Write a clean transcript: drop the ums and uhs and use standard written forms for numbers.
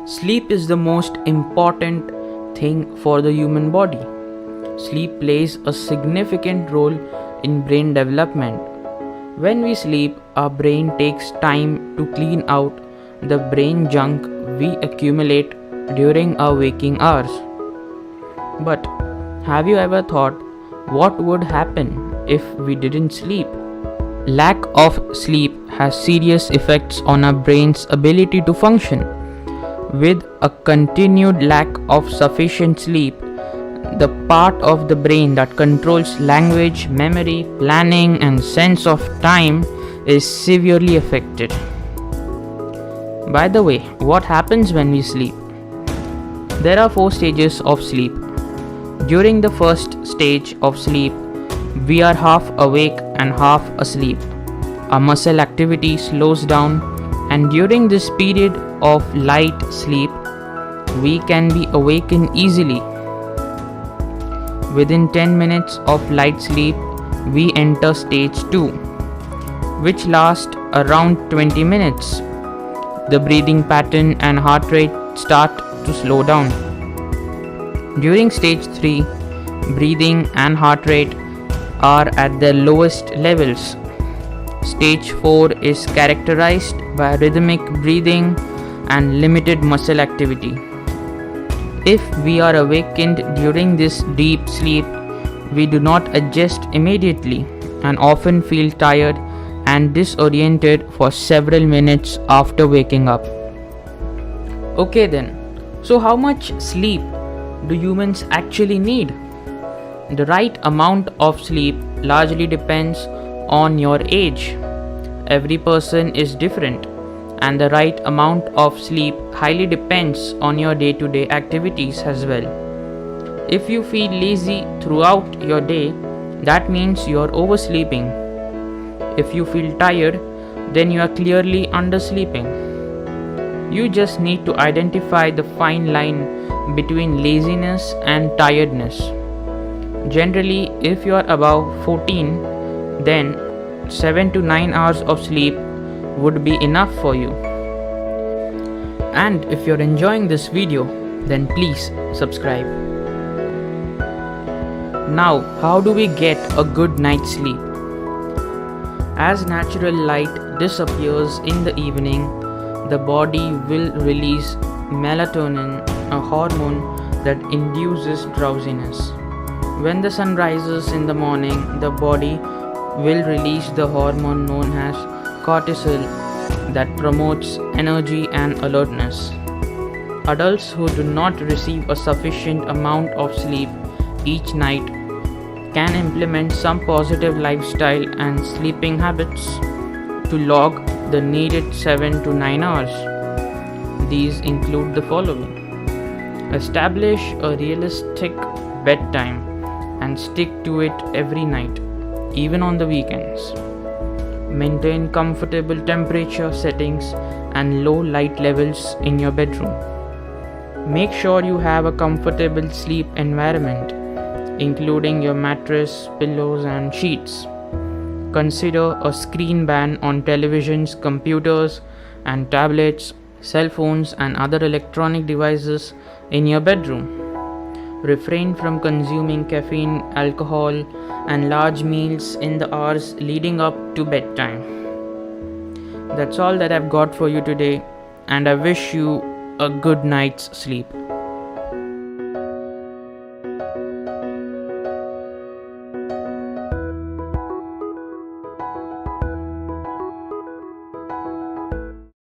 Sleep is the most important thing for the human body. Sleep plays a significant role in brain development. When we sleep, our brain takes time to clean out the brain junk we accumulate during our waking hours. But have you ever thought what would happen if we didn't sleep? Lack of sleep has serious effects on our brain's ability to function. With a continued lack of sufficient sleep, the part of the brain that controls language, memory, planning, and sense of time is severely affected. By the way, what happens when we sleep? There are four stages of sleep. During the first stage of sleep, we are half awake and half asleep. Our muscle activity slows down, and during this period of light sleep, we can be awakened easily. Within 10 minutes of light sleep, we enter stage 2, which lasts around 20 minutes. The breathing pattern and heart rate start to slow down. During stage 3, breathing and heart rate are at their lowest levels. Stage 4 is characterized by rhythmic breathing and limited muscle activity. If we are awakened during this deep sleep, we do not adjust immediately and often feel tired and disoriented for several minutes after waking up. Okay then, so how much sleep do humans actually need? The right amount of sleep largely depends on your age. Every person is different, and the right amount of sleep highly depends on your day-to-day activities as well. If you feel lazy throughout your day, that means you are oversleeping. If you feel tired, then you are clearly undersleeping. You just need to identify the fine line between laziness and tiredness. Generally, if you are above 14, then 7 to 9 hours of sleep would be enough for you. And if you're enjoying this video, then please subscribe. Now, how do we get a good night's sleep? As natural light disappears in the evening, the body will release melatonin, a hormone that induces drowsiness. When the sun rises in the morning, the body will release the hormone known as cortisol that promotes energy and alertness. Adults who do not receive a sufficient amount of sleep each night can implement some positive lifestyle and sleeping habits to log the needed 7 to 9 hours. These include the following: establish a realistic bedtime and stick to it every night, even on the weekends. Maintain comfortable temperature settings and low light levels in your bedroom. Make sure you have a comfortable sleep environment, including your mattress, pillows, and sheets. Consider a screen ban on televisions, computers, and tablets, cell phones, and other electronic devices in your bedroom. Refrain from consuming caffeine, alcohol, and large meals in the hours leading up to bedtime. That's all that I've got for you today, and I wish you a good night's sleep.